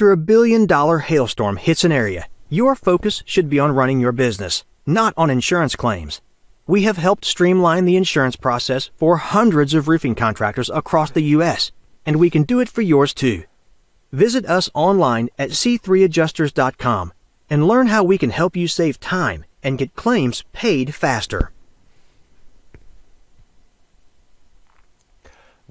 After a billion-dollar hailstorm hits an area, your focus should be on running your business, not on insurance claims. We have helped streamline the insurance process for hundreds of roofing contractors across the U.S., and we can do it for yours too. Visit us online at c3adjusters.com and learn how we can help you save time and get claims paid faster.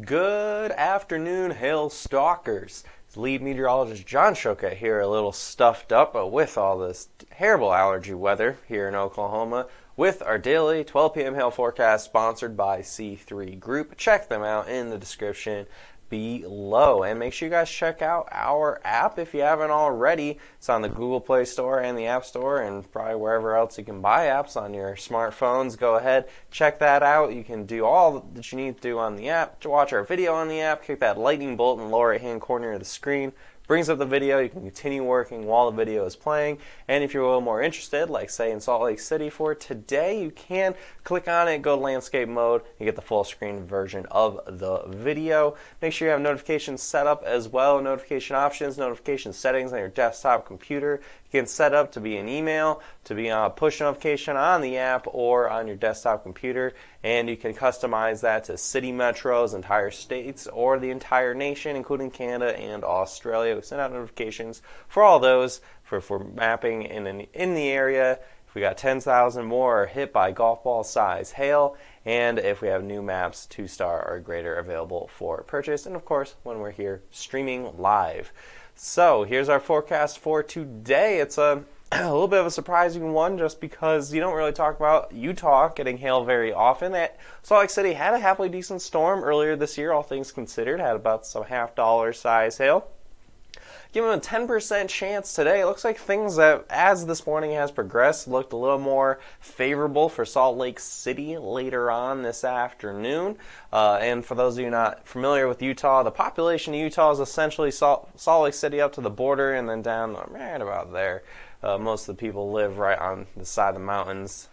Good afternoon, hail stalkers. It's lead meteorologist John Shoka here, a little stuffed up with all this terrible allergy weather here in Oklahoma, with our daily 12 p.m. hail forecast sponsored by C3 Group. Check them out in the description below, and make sure you guys check out our app if you haven't already. It's on the Google Play Store and the App Store, and probably wherever else you can buy apps on your smartphones. Go ahead, check that out. You can do all that you need to do on the app. To watch our video on the app, click that lightning bolt in the lower right hand corner of the screen. Brings up the video. You can continue working while the video is playing, and if you're a little more interested, like say in Salt Lake City for today, you can click on it, go to landscape mode, and get the full screen version of the video. Make sure you have notifications set up as well, notification options, notification settings on your desktop computer. You can set up to be an email, to be a push notification on the app or on your desktop computer, and you can customize that to city metros, entire states, or the entire nation, including Canada and Australia. We send out notifications for all those for mapping in the area. If we got 10,000 more hit by golf ball size hail, and if we have new maps 2-star or greater available for purchase, and of course when we're here streaming live. So here's our forecast for today. It's a little bit of a surprising one just because you don't really talk about Utah getting hail very often. Salt Lake City had a halfway decent storm earlier this year, all things considered, had about some $50 size hail. Give them a 10% chance today. It looks like things that, as this morning has progressed, looked a little more favorable for Salt Lake City later on this afternoon. And for those of you not familiar with Utah, the population of Utah is essentially Salt Lake City up to the border and then down right about there. Most of the people live right on the side of the mountains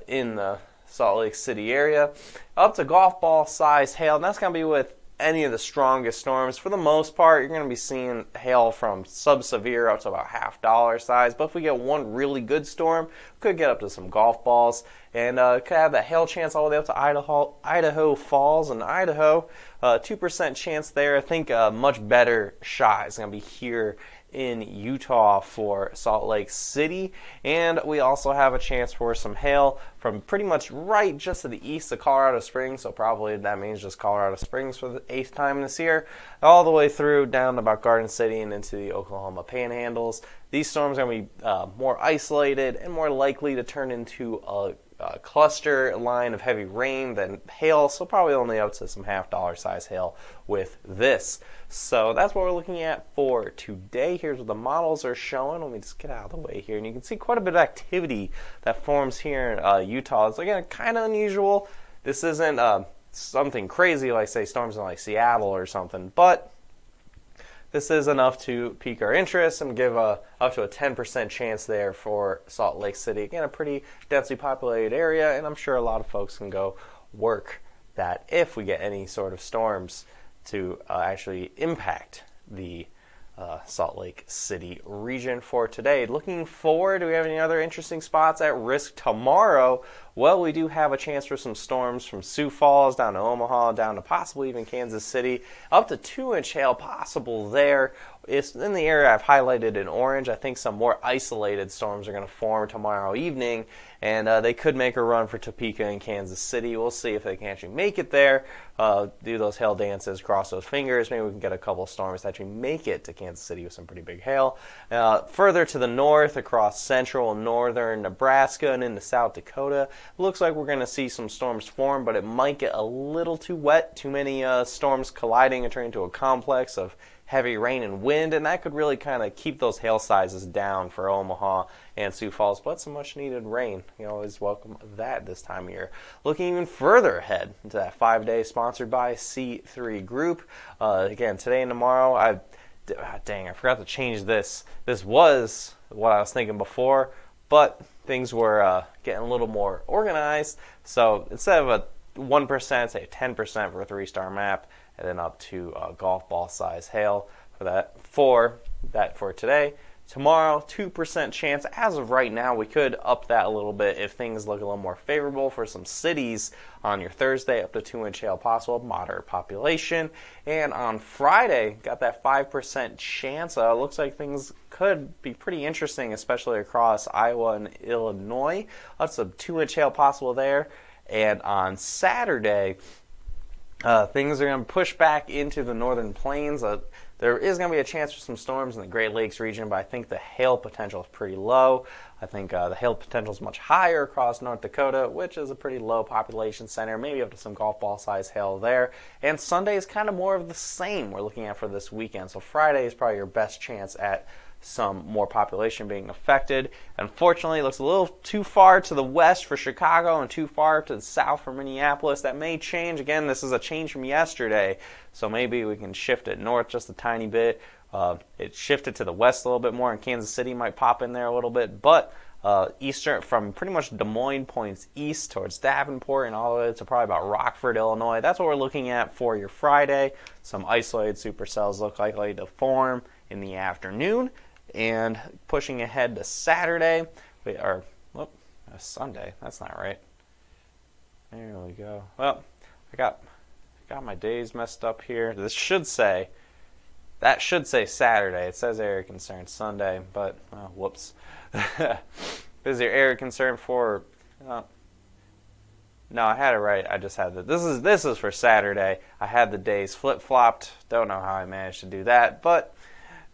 in the Salt Lake City area. Up to golf ball size hail, and that's going to be with any of the strongest storms. For the most part, you're going to be seeing hail from sub-severe up to about $50 size, but if we get one really good storm, we could get up to some golf balls, and could have that hail chance all the way up to Idaho Falls and Idaho. 2% chance there. I think a much better shot is going to be here in Utah for Salt Lake City, and we also have a chance for some hail from pretty much right just to the east of Colorado Springs, so probably that means just Colorado Springs for the 8th time this year, all the way through down to about Garden City and into the Oklahoma panhandles. These storms are going to be more isolated and more likely to turn into a cluster line of heavy rain than hail, so probably only up to some $50 size hail with this. So that's what we're looking at for today. Here's what the models are showing. Let me just get out of the way here, and you can see quite a bit of activity that forms here in Utah. It's again kind of unusual. This isn't something crazy like say storms in like Seattle or something, but this is enough to pique our interest and give up to a 10% chance there for Salt Lake City. Again, a pretty densely populated area, and I'm sure a lot of folks can go work that if we get any sort of storms to actually impact the Salt Lake City region for today. Looking forward, do we have any other interesting spots at risk tomorrow? Well, we do have a chance for some storms from Sioux Falls down to Omaha, down to possibly even Kansas City. Up to 2-inch hail possible there. It's in the area I've highlighted in orange. I think some more isolated storms are going to form tomorrow evening, and they could make a run for Topeka and Kansas City. We'll see if they can actually make it there, do those hail dances, cross those fingers. Maybe we can get a couple of storms to actually make it to Kansas City with some pretty big hail. Further to the north, across central and northern Nebraska and into South Dakota, it looks like we're going to see some storms form, but it might get a little too wet, too many storms colliding and turning into a complex of heavy rain and wind, and that could really kind of keep those hail sizes down for Omaha and Sioux Falls, but some much needed rain. You always welcome that this time of year. Looking even further ahead into that 5-day sponsored by C3 Group. Again, today and tomorrow, dang, I forgot to change this. This was what I was thinking before, but things were getting a little more organized. So instead of a 1%, say 10% for a 3-star map, and then up to golf ball size hail. for today. Tomorrow, 2% chance. As of right now, we could up that a little bit if things look a little more favorable for some cities on your Thursday, up to 2-inch hail possible, moderate population. And on Friday, got that 5% chance. Looks like things could be pretty interesting, especially across Iowa and Illinois. Up to 2-inch hail possible there. And on Saturday, things are going to push back into the northern plains. There is going to be a chance for some storms in the Great Lakes region, but I think the hail potential is pretty low. I think the hail potential is much higher across North Dakota, which is a pretty low population center, maybe up to some golf ball size hail there. And Sunday is kind of more of the same we're looking at for this weekend. So Friday is probably your best chance at some more population being affected. Unfortunately, it looks a little too far to the west for Chicago and too far to the south for Minneapolis. That may change. Again, this is a change from yesterday, so maybe we can shift it north just a tiny bit. It shifted to the west a little bit more, and Kansas City might pop in there a little bit, but eastern, from pretty much Des Moines points east towards Davenport and all the way to probably about Rockford, Illinois. That's what we're looking at for your Friday. Some isolated supercells look likely to form in the afternoon. And pushing ahead to Saturday, Sunday. That's not right. There we go. Well, I got my days messed up here. That should say Saturday. It says area concern Sunday, but whoops. This is your area concern for. No, I had it right. I just had this is for Saturday. I had the days flip-flopped. Don't know how I managed to do that, but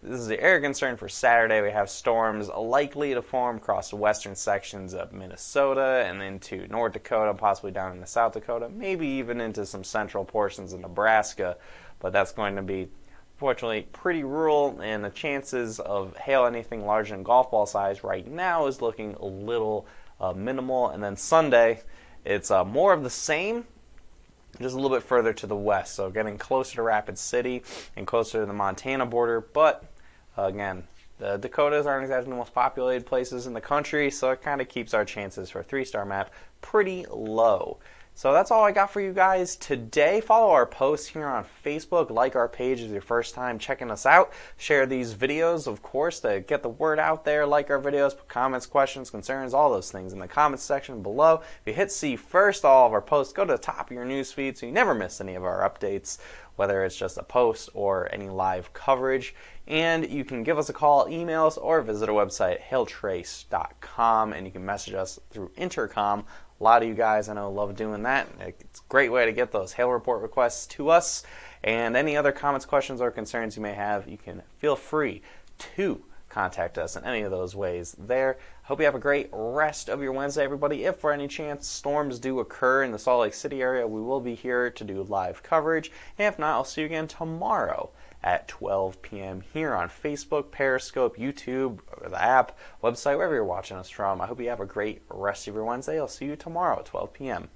this is the area concern for Saturday. We have storms likely to form across the western sections of Minnesota and into North Dakota, possibly down into South Dakota, maybe even into some central portions of Nebraska. But that's going to be, fortunately, pretty rural, and the chances of hail anything larger than golf ball size right now is looking a little minimal. And then Sunday, it's more of the same, just a little bit further to the west, so getting closer to Rapid City and closer to the Montana border. But again, the Dakotas aren't exactly the most populated places in the country, so it kind of keeps our chances for a 3-star map pretty low. So that's all I got for you guys today. Follow our posts here on Facebook. Like our page if it's your first time checking us out. Share these videos, of course, to get the word out there. Like our videos, put comments, questions, concerns, all those things in the comments section below. If you hit see first all of our posts, go to the top of your newsfeed so you never miss any of our updates, whether it's just a post or any live coverage. And you can give us a call, email us, or visit our website, hailtrace.com, and you can message us through intercom. A lot of you guys I know love doing that. It's a great way to get those hail report requests to us. And any other comments, questions, or concerns you may have, you can feel free to contact us in any of those ways there. I hope you have a great rest of your Wednesday, everybody. If for any chance storms do occur in the Salt Lake City area, we will be here to do live coverage. And if not, I'll see you again tomorrow at 12 p.m. here on Facebook, Periscope, YouTube, or the app, website, wherever you're watching us from. I hope you have a great rest of your Wednesday. I'll see you tomorrow at 12 p.m.